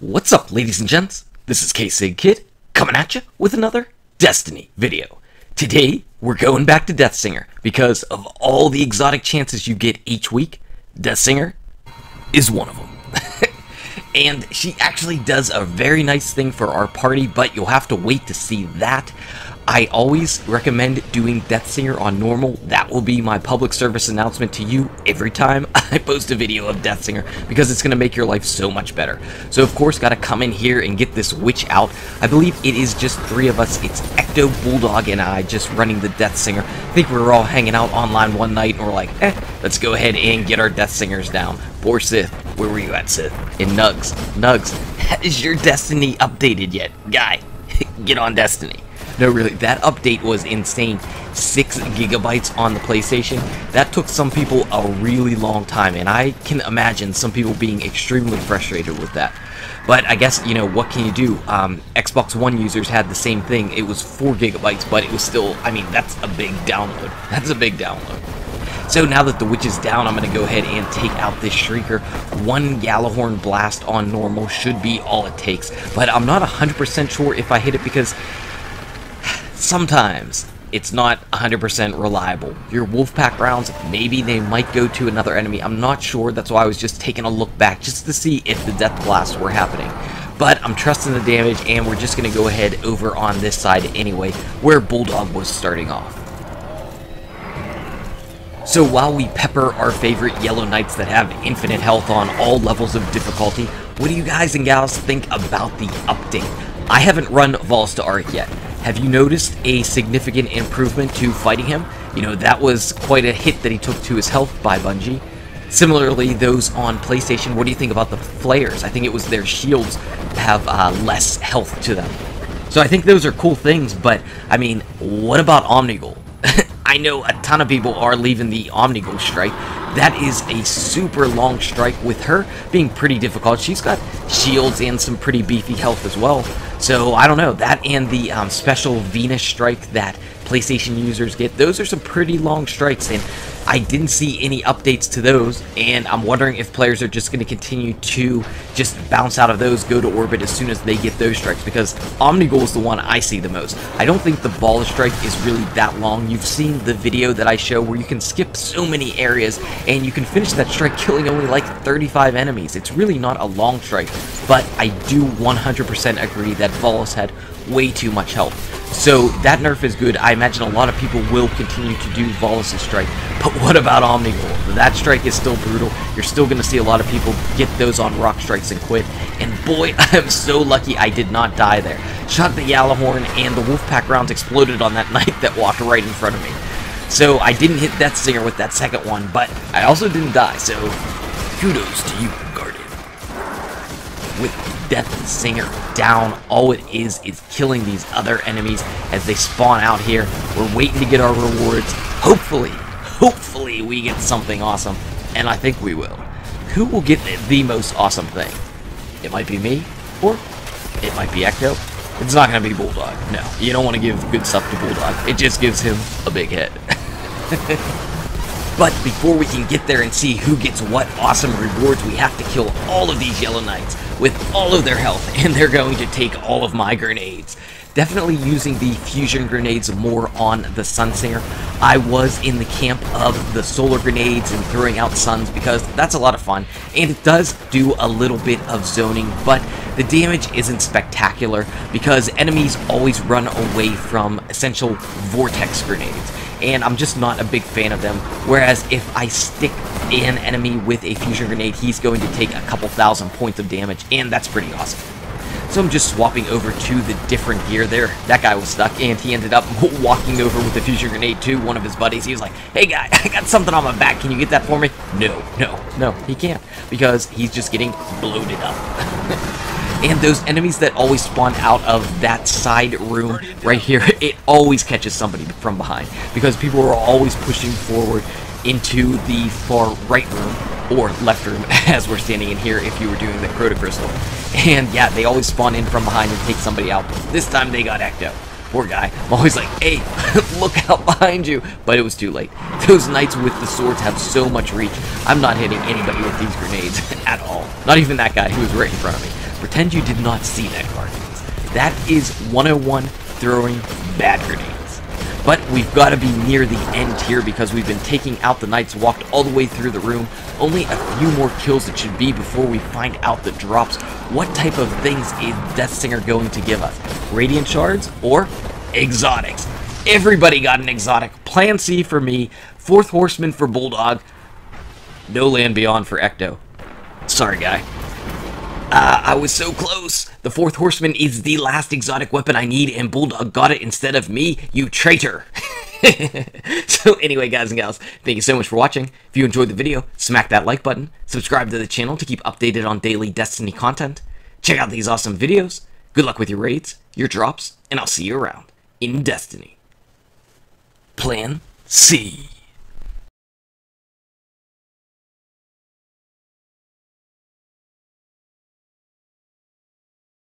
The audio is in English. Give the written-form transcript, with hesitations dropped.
What's up, ladies and gents? This is K-Sig Kid, coming at you with another Destiny video. Today, we're going back to Deathsinger, because of all the exotic chances you get each week, Deathsinger is one of them. And she actually does a very nice thing for our party, but you'll have to wait to see that. I always recommend doing Deathsinger on normal. That will be my public service announcement to you every time I post a video of Deathsinger, because it's going to make your life so much better. So of course, got to come in here and get this witch out. I believe it is just 3 of us. It's Ecto, Bulldog, and I just running the Deathsinger. I think we were all hanging out online one night and we're like, let's go ahead and get our Deathsingers down. Poor Sith. Where were you at, Sith? And Nugs. Nugs, has your Destiny updated yet? Guy, get on Destiny. No, really, that update was insane. 6 gigabytes on the PlayStation. That took some people a really long time, and I can imagine some people being extremely frustrated with that. But I guess, you know, what can you do? Xbox One users had the same thing. It was 4 gigabytes, but it was still, I mean, that's a big download. That's a big download. So now that the witch is down, I'm going to go ahead and take out this Shrieker. 1 Gjallarhorn Blast on normal should be all it takes. But I'm not 100% sure if I hit it, because sometimes it's not 100% reliable. Your Wolfpack rounds, maybe they might go to another enemy. I'm not sure. That's why I was just taking a look back just to see if the death blasts were happening. But I'm trusting the damage, and we're just going to go ahead over on this side anyway, where Bulldog was starting off. So while we pepper our favorite Yellow Knights that have infinite health on all levels of difficulty, what do you guys and gals think about the update? I haven't run Vols to Arc yet. Have you noticed a significant improvement to fighting him? You know, that was quite a hit that he took to his health by Bungie. Similarly, those on PlayStation, what do you think about the flares? I think it was their shields have less health to them. So I think those are cool things, but, I mean, what about Omnigul? I know a ton of people are leaving the Omnigul strike. That is a super long strike, with her being pretty difficult. She's got shields and some pretty beefy health as well. So, I don't know, that and the special Venus strike that PlayStation users get, those are some pretty long strikes, and I didn't see any updates to those, and I'm wondering if players are just going to continue to just bounce out of those, go to orbit as soon as they get those strikes, because Omnigul is the one I see the most. I don't think the Ball strike is really that long. You've seen the video that I show where you can skip so many areas, and you can finish that strike killing only like 35 enemies. It's really not a long strike, but I do 100% agree that Vols had way too much health. So that nerf is good. I imagine a lot of people will continue to do Vols' strike. But what about Omnigul? That strike is still brutal. You're still going to see a lot of people get those on rock strikes and quit. And boy, I'm so lucky I did not die there. Shot the Gjallarhorn, and the Wolfpack rounds exploded on that knight that walked right in front of me. So I didn't hit Deathsinger with that second one, but I also didn't die. So kudos to you, Guardian. With Deathsinger down, all it is killing these other enemies as they spawn out here. We're waiting to get our rewards. Hopefully we get something awesome, and I think we will. Who will get the most awesome thing? It might be me, or it might be Ecto. It's not going to be Bulldog. No, you don't want to give good stuff to Bulldog. It just gives him a big head. But before we can get there and see who gets what awesome rewards, we have to kill all of these Yellow Knights with all of their health, and they're going to take all of my grenades. Definitely using the fusion grenades more on the Sunsinger. I was in the camp of the solar grenades and throwing out suns, because that's a lot of fun, and it does do a little bit of zoning, but the damage isn't spectacular because enemies always run away from essential vortex grenades, and I'm just not a big fan of them. Whereas if I stick an enemy with a fusion grenade, he's going to take a couple thousand points of damage, and that's pretty awesome. So I'm just swapping over to the different gear there. That guy was stuck, and he ended up walking over with the fusion grenade to one of his buddies. He was like, hey guy, I got something on my back, can you get that for me? No, he can't, because he's just getting bloated up. And those enemies that always spawn out of that side room right here, it always catches somebody from behind, because people are always pushing forward into the far right room, or left room, as we're standing in here if you were doing the Crota Crystal. And yeah, they always spawn in from behind and take somebody out. This time they got Ecto. Poor guy. I'm always like, hey, look out behind you. But it was too late. Those knights with the swords have so much reach. I'm not hitting anybody with these grenades at all. Not even that guy who was right in front of me. Pretend you did not see that card, guys. That is 101 throwing bad grenades. But we've got to be near the end here because we've been taking out the knights, walked all the way through the room. Only a few more kills it should be before we find out the drops. What type of things is Deathsinger going to give us? Radiant shards or exotics? Everybody got an exotic. Plan C for me, 4th Horseman for Bulldog, no Land Beyond for Ecto. Sorry, guy. I was so close. The 4th Horseman is the last exotic weapon I need, and Bulldog got it instead of me, you traitor. So anyway, guys and gals, thank you so much for watching. If you enjoyed the video, smack that like button, subscribe to the channel to keep updated on daily Destiny content, check out these awesome videos, good luck with your raids, your drops, and I'll see you around in Destiny. Plan C.